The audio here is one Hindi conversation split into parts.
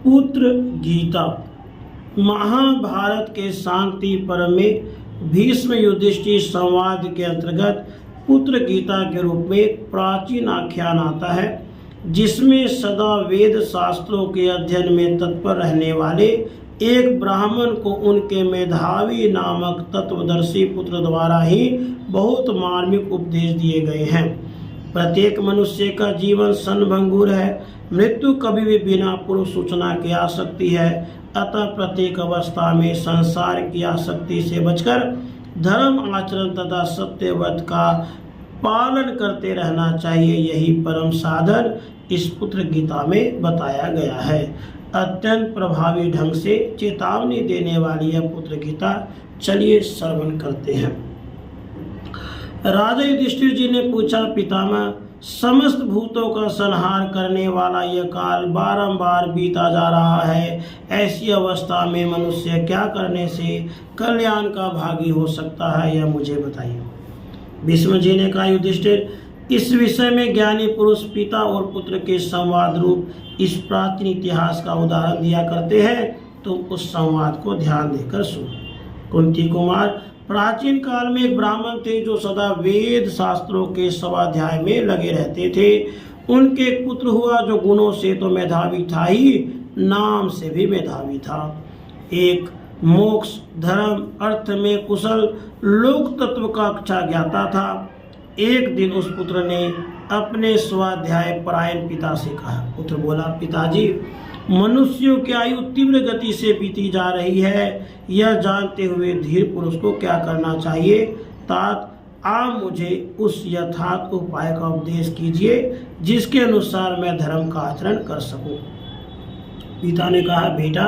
पुत्र गीता। महाभारत के शांति पर्व में भीष्म युधिष्ठिर संवाद के अंतर्गत पुत्र गीता के रूप में एक प्राचीन आख्यान आता है, जिसमें सदा वेद शास्त्रों के अध्ययन में तत्पर रहने वाले एक ब्राह्मण को उनके मेधावी नामक तत्वदर्शी पुत्र द्वारा ही बहुत मार्मिक उपदेश दिए गए हैं। प्रत्येक मनुष्य का जीवन क्षणभंगुर है। मृत्यु कभी भी बिना पूर्व सूचना के आ सकती है। अतः प्रत्येक अवस्था में संसार की आसक्ति से बचकर धर्म आचरण तथा सत्य व्रत का पालन करते रहना चाहिए। यही परम साधन इस पुत्र गीता में बताया गया है। अत्यंत प्रभावी ढंग से चेतावनी देने वाली यह पुत्र गीता, चलिए श्रवण करते हैं। राजा युधिष्ठिर जी ने पूछा, पितामह, समस्त भूतों का संहार करने वाला यह काल बारंबार बीता जा रहा है। ऐसी अवस्था में मनुष्य क्या करने से कल्याण का भागी हो सकता है, यह मुझे बताइए। भीष्म जी ने कहा, युधिष्ठिर, इस विषय में ज्ञानी पुरुष पिता और पुत्र के संवाद रूप इस प्राचीन इतिहास का उदाहरण दिया करते हैं। तुम उस संवाद को ध्यान देकर सुनो। कुंती कुमार, प्राचीन काल में एक ब्राह्मण थे जो सदा वेद शास्त्रों के स्वाध्याय में लगे रहते थे। उनके एक पुत्र हुआ जो गुणों से तो मेधावी था ही, नाम से भी मेधावी था। एक मोक्ष, धर्म, अर्थ में कुशल, लोक तत्व का अच्छा ज्ञाता था। एक दिन उस पुत्र ने अपने स्वाध्याय परायण पिता से कहा। पुत्र बोला, पिताजी, मनुष्यों की आयु तीव्र गति से बीती जा रही है। यह जानते हुए धीर पुरुष को क्या करना चाहिए? तात, आप मुझे उस यथार्थ उपाय का उपदेश कीजिए जिसके अनुसार मैं धर्म का आचरण कर सकूं। पिता ने कहा, बेटा,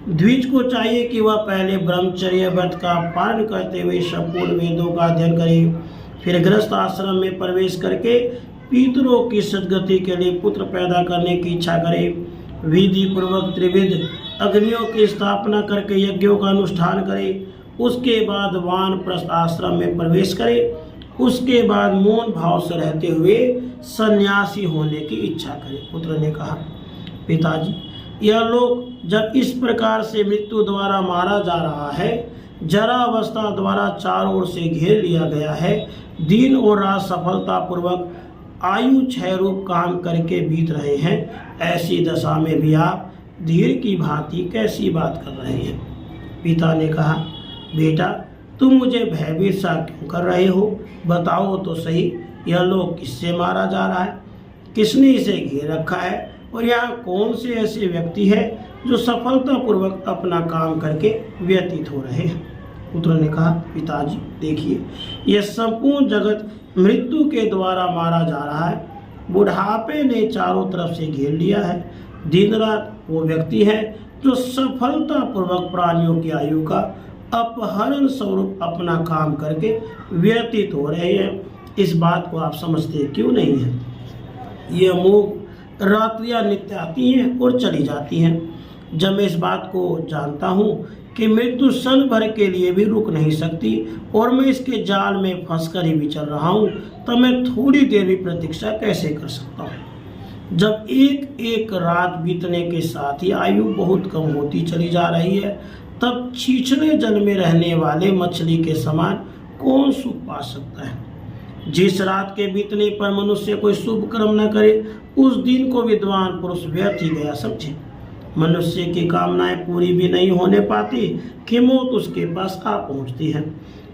द्विज को चाहिए कि वह पहले ब्रह्मचर्य व्रत का पालन करते हुए संपूर्ण वेदों का अध्ययन करे, फिर गृहस्थ आश्रम में प्रवेश करके पितरों की सद्गति के लिए पुत्र पैदा करने की इच्छा करे, विधि पूर्वक त्रिविध अग्नियों की स्थापना करके यज्ञों का अनुष्ठान करे, उसके बाद वानप्रस्थ आश्रम में प्रवेश करे, उसके बाद मौन भाव से रहते हुए सन्यासी होने की इच्छा करे। पुत्र ने कहा, पिताजी, यह लोक जब इस प्रकार से मृत्यु द्वारा मारा जा रहा है, जरा अवस्था द्वारा चारों ओर से घेर लिया गया है, दिन और रात सफलता पूर्वक आयु क्षय रूप काम करके बीत रहे हैं, ऐसी दशा में भी आप धीर की भांति कैसी बात कर रहे हैं? पिता ने कहा, बेटा, तुम मुझे भयभीत सा क्यों कर रहे हो? बताओ तो सही, यह लोग किससे मारा जा रहा है? किसने इसे घेर रखा है? और यहाँ कौन से ऐसे व्यक्ति हैं जो सफलतापूर्वक अपना काम करके व्यतीत हो रहे हैं? पुत्र ने कहा, पिताजी, देखिए, यह संपूर्ण जगत मृत्यु के द्वारा मारा जा रहा है। बुढ़ापे ने चारों तरफ से घेर लिया है। दिन रात वो व्यक्ति है जो सफलतापूर्वक प्राणियों की आयु का अपहरण स्वरूप अपना काम करके व्यतीत हो रहे हैं। इस बात को आप समझते क्यों नहीं है? यह मोह रात्रियां नित्य आती हैं और चली जाती हैं। जब मैं इस बात को जानता हूँ कि मृत्यु क्षण भर के लिए भी रुक नहीं सकती और मैं इसके जाल में फंसकर ही विचल रहा हूँ, तब मैं थोड़ी देर भी प्रतीक्षा कैसे कर सकता हूँ? जब एक एक रात बीतने के साथ ही आयु बहुत कम होती चली जा रही है, तब छिछले जल में रहने वाले मछली के समान कौन सुख पा सकता है? जिस रात के बीतने पर मनुष्य कोई शुभ कर्म न करे, उस दिन को विद्वान पुरुष व्यर्थ ही गया समझे। मनुष्य की कामनाएं पूरी भी नहीं होने पाती कि मौत उसके पास आ पहुंचती है।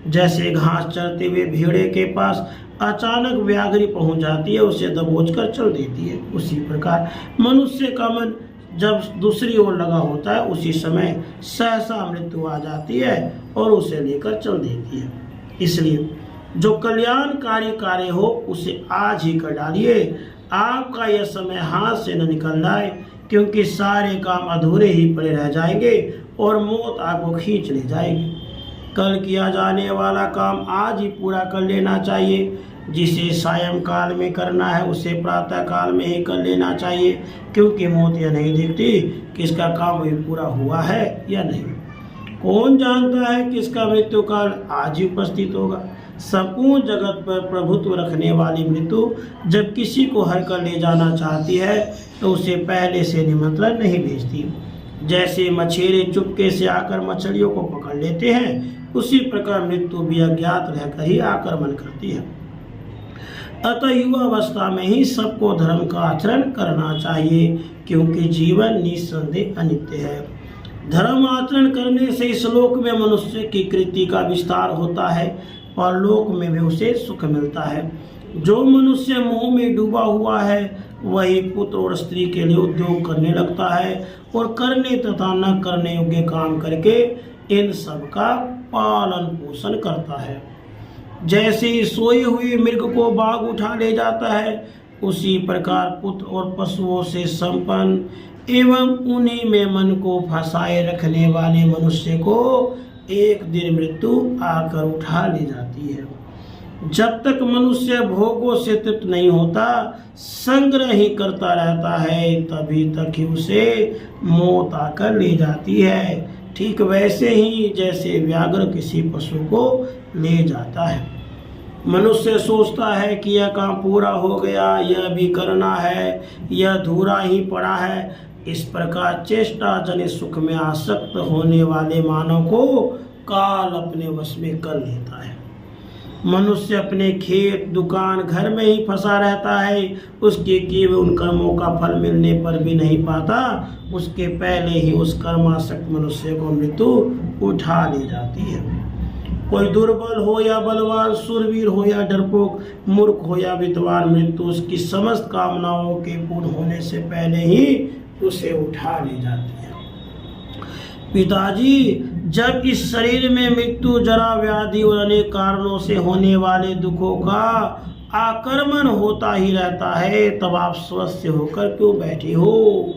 जैसे घास चरते हुए भेड़े के पास अचानक व्याघ्री पहुंच जाती है, उसे दबोचकर चल देती है, उसी प्रकार मनुष्य का मन जब दूसरी ओर लगा होता है, उसी समय सहसा मृत्यु आ जाती है और उसे लेकर चल देती है। इसलिए जो कल्याणकारी कार्य हो उसे आज ही कर डालिए। आपका यह समय हाथ से न निकल जाए, क्योंकि सारे काम अधूरे ही पड़े रह जाएंगे और मौत आपको खींच ले जाएगी। कल किया जाने वाला काम आज ही पूरा कर लेना चाहिए। जिसे सायंकाल में करना है उसे प्रातः काल में ही कर लेना चाहिए, क्योंकि मौत यह नहीं देखती कि इसका काम भी पूरा हुआ है या नहीं। कौन जानता है कि इसका मृत्यु काल आज ही उपस्थित होगा? संपूर्ण जगत पर प्रभुत्व रखने वाली मृत्यु जब किसी को हर कर ले जाना चाहती है तो उसे पहले से निमंत्रण नहीं भेजती। जैसे मछेरे चुपके से आकर मछलियों को पकड़ लेते हैं, उसी प्रकार मृत्यु भी अज्ञात रहकर ही आक्रमण करती है। अतः युवावस्था में ही सबको धर्म का आचरण करना चाहिए, क्योंकि जीवन निस्संदेह अनित्य है। धर्म आचरण करने से इस लोक में मनुष्य की कृति का विस्तार होता है और लोक में भी उसे सुख मिलता है। जो मनुष्य मोह में डूबा हुआ है वही पुत्र और स्त्री के लिए उद्योग करने लगता है और करने तथा न करने योग्य काम करके इन सब का पालन पोषण करता है। जैसे सोई हुई मृग को बाघ उठा ले जाता है, उसी प्रकार पुत्र और पशुओं से संपन्न एवं उन्हीं में मन को फंसाए रखने वाले मनुष्य को एक दिन मृत्यु आकर उठा ले जाती है। जब तक मनुष्य भोगों से तृप्त नहीं होता, संग्रह ही करता रहता है, तभी तक ही उसे मौत आकर ले जाती है। ठीक वैसे ही जैसे व्याघ्र किसी पशु को ले जाता है। मनुष्य सोचता है कि यह काम पूरा हो गया, यह भी करना है, यह अधूरा ही पड़ा है। इस प्रकार चेष्टा जनित सुख में आसक्त होने वाले मानव को काल अपने वश में कर लेता है। मनुष्य अपने खेत, दुकान, घर में ही फंसा रहता है। उसके किए हुए उन कर्मों का फल मिलने पर भी नहीं पाता। उसके पहले ही उस कर्मासक्त मनुष्य को मृत्यु उठा ले जाती है। कोई दुर्बल हो या बलवान, शूरवीर हो या डरपोक, मूर्ख हो या विद्वान, मृत्यु उसकी समस्त कामनाओं के पूर्ण होने से पहले ही उसे उठा ले जाती है। पिताजी, जब इस शरीर में मृत्यु, जरा, व्याधि और अनेक कारणों से होने वाले दुखों का आक्रमण होता ही रहता है, तब आप स्वस्थ होकर क्यों बैठे हो?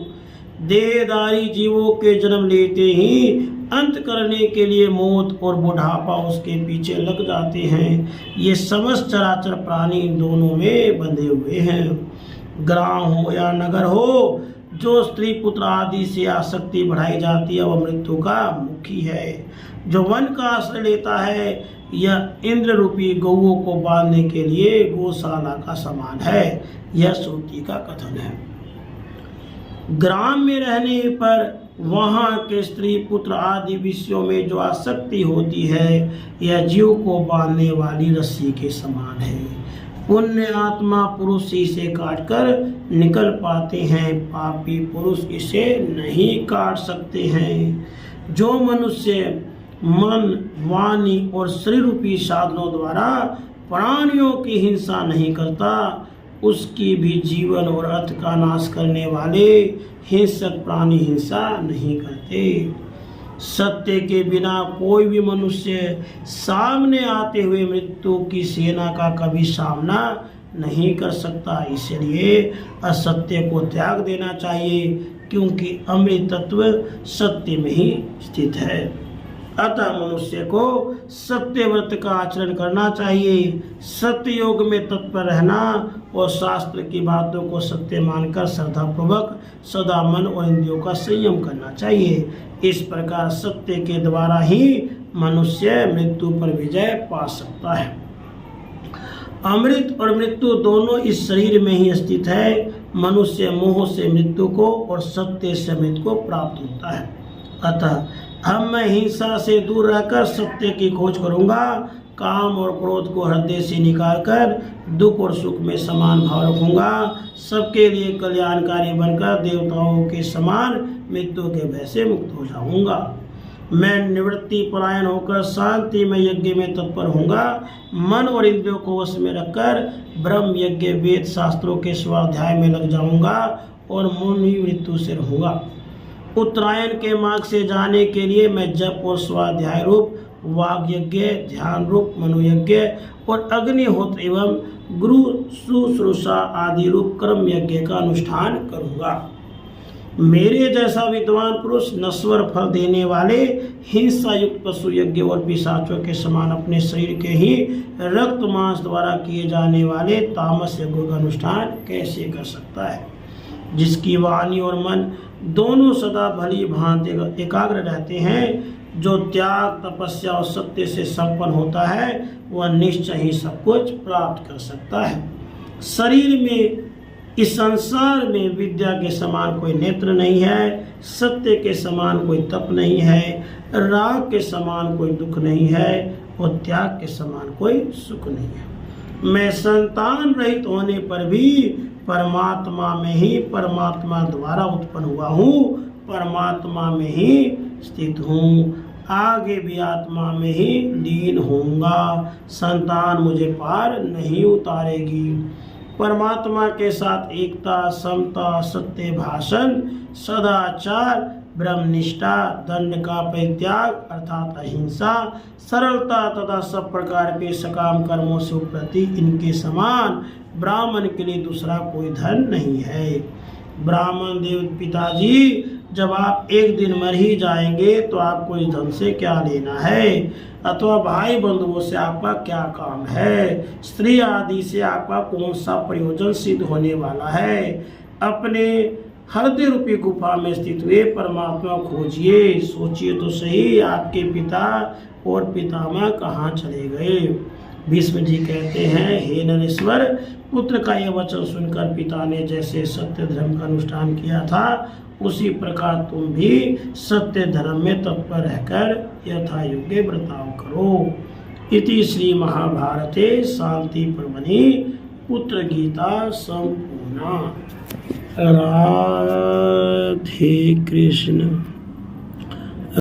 देहधारी जीवों के जन्म लेते ही अंत करने के लिए मौत और बुढ़ापा उसके पीछे लग जाते हैं। ये समस्त चराचर प्राणी इन दोनों में बंधे हुए हैं। ग्राम हो या नगर हो, जो स्त्री पुत्र आदि से आसक्ति बढ़ाई जाती है वह मृत्यु का मुखी है। जो वन का आश्रय लेता है यह इंद्र रूपी गौओं को बांधने के लिए गौशाला का समान है। यह श्रुति का कथन है। ग्राम में रहने पर वहाँ के स्त्री पुत्र आदि विषयों में जो आसक्ति होती है यह जीव को बांधने वाली रस्सी के समान है। पुण्य आत्मा पुरुष इसे काटकर निकल पाते हैं, पापी पुरुष इसे नहीं काट सकते हैं। जो मनुष्य मन, वाणी और शरीर रूपी साधनों द्वारा प्राणियों की हिंसा नहीं करता, उसकी भी जीवन और अर्थ का नाश करने वाले हिंसक प्राणी हिंसा नहीं करते। सत्य के बिना कोई भी मनुष्य सामने आते हुए मृत्यु की सेना का कभी सामना नहीं कर सकता। इसलिए असत्य को त्याग देना चाहिए, क्योंकि अमृत तत्व सत्य में ही स्थित है। अतः मनुष्य को सत्य व्रत का आचरण करना चाहिए, सत्य योग में तत्पर रहना और शास्त्र की बातों को सत्य मानकर श्रद्धापूर्वक सदा मन और इंद्रियों का संयम करना चाहिए। इस प्रकार सत्य के द्वारा ही मनुष्य मृत्यु पर विजय पा सकता है। अमृत और मृत्यु दोनों इस शरीर में ही स्थित है। मनुष्य मोह से मृत्यु को और सत्य से मृत्यु को प्राप्त होता है। अतः मैं हिंसा से दूर रहकर सत्य की खोज करूंगा। काम और क्रोध को हृदय से निकालकर दुख और सुख में समान भाव रखूंगा। सबके लिए कल्याणकारी बनकर देवताओं के समान मृत्यु के भय से मुक्त हो जाऊंगा। मैं निवृत्ति परायण होकर शांति में यज्ञ में तत्पर होऊंगा। मन और इंद्रियों को वश में रखकर ब्रह्म यज्ञ वेद शास्त्रों के स्वाध्याय में लग जाऊंगा और मुनि मृत्यु से रहूंगा। उत्तरायण के मार्ग से जाने के लिए मैं जप और स्वाध्याय रूप वाग यज्ञ, ध्यान रूप मनोयज्ञ और अग्निहोत्र एवं गुरु शुश्रूषा आदि रूप कर्म यज्ञ का अनुष्ठान करूंगा। मेरे जैसा विद्वान पुरुष नश्वर फल देने वाले हिंसा युक्त पशु यज्ञ और पिशाचों के समान अपने शरीर के ही रक्त मांस द्वारा किए जाने वाले तामस यज्ञों का अनुष्ठान कैसे कर सकता है? जिसकी वाणी और मन दोनों सदा भली भांति एकाग्र रहते हैं, जो त्याग, तपस्या और सत्य से संपन्न होता है वह निश्चय ही सब कुछ प्राप्त कर सकता है। शरीर में, इस संसार में विद्या के समान कोई नेत्र नहीं है, सत्य के समान कोई तप नहीं है, राग के समान कोई दुख नहीं है और त्याग के समान कोई सुख नहीं है। मैं संतान रहित होने पर भी परमात्मा में ही, परमात्मा द्वारा उत्पन्न हुआ हूँ, परमात्मा में ही स्थित हूँ, आगे भी आत्मा में ही लीन होऊंगा। संतान मुझे पार नहीं उतारेगी। परमात्मा के साथ एकता, समता, सत्य भाषण, सदाचार, ब्रह्मनिष्ठा, दंड का परित्याग अर्थात अहिंसा, सरलता तथा सब प्रकार के सकाम कर्मों से प्रति इनके समान ब्राह्मण के लिए दूसरा कोई धन नहीं है। ब्राह्मण देव पिताजी, जब आप एक दिन मर ही जाएंगे तो आपको इस धन से क्या लेना है, अथवा भाई बंधुओं से आपका क्या काम है, स्त्री आदि से आपका कौन सा प्रयोजन सिद्ध होने वाला है। अपने हृदय रूपी गुफा में स्थित हुए परमात्मा खोजिए। सोचिए तो सही, आपके पिता और पितामह कहाँ चले गए। भीष्म जी कहते हैं, हे नरेश्वर, पुत्र का यह वचन सुनकर पिता ने जैसे सत्य धर्म का अनुष्ठान किया था उसी प्रकार तुम भी सत्य धर्म में तत्पर रहकर यथा योग्य बर्ताव करो। इति श्री महाभारते शांति पर्वणि पुत्र गीता संपूर्णा। राधे कृष्ण।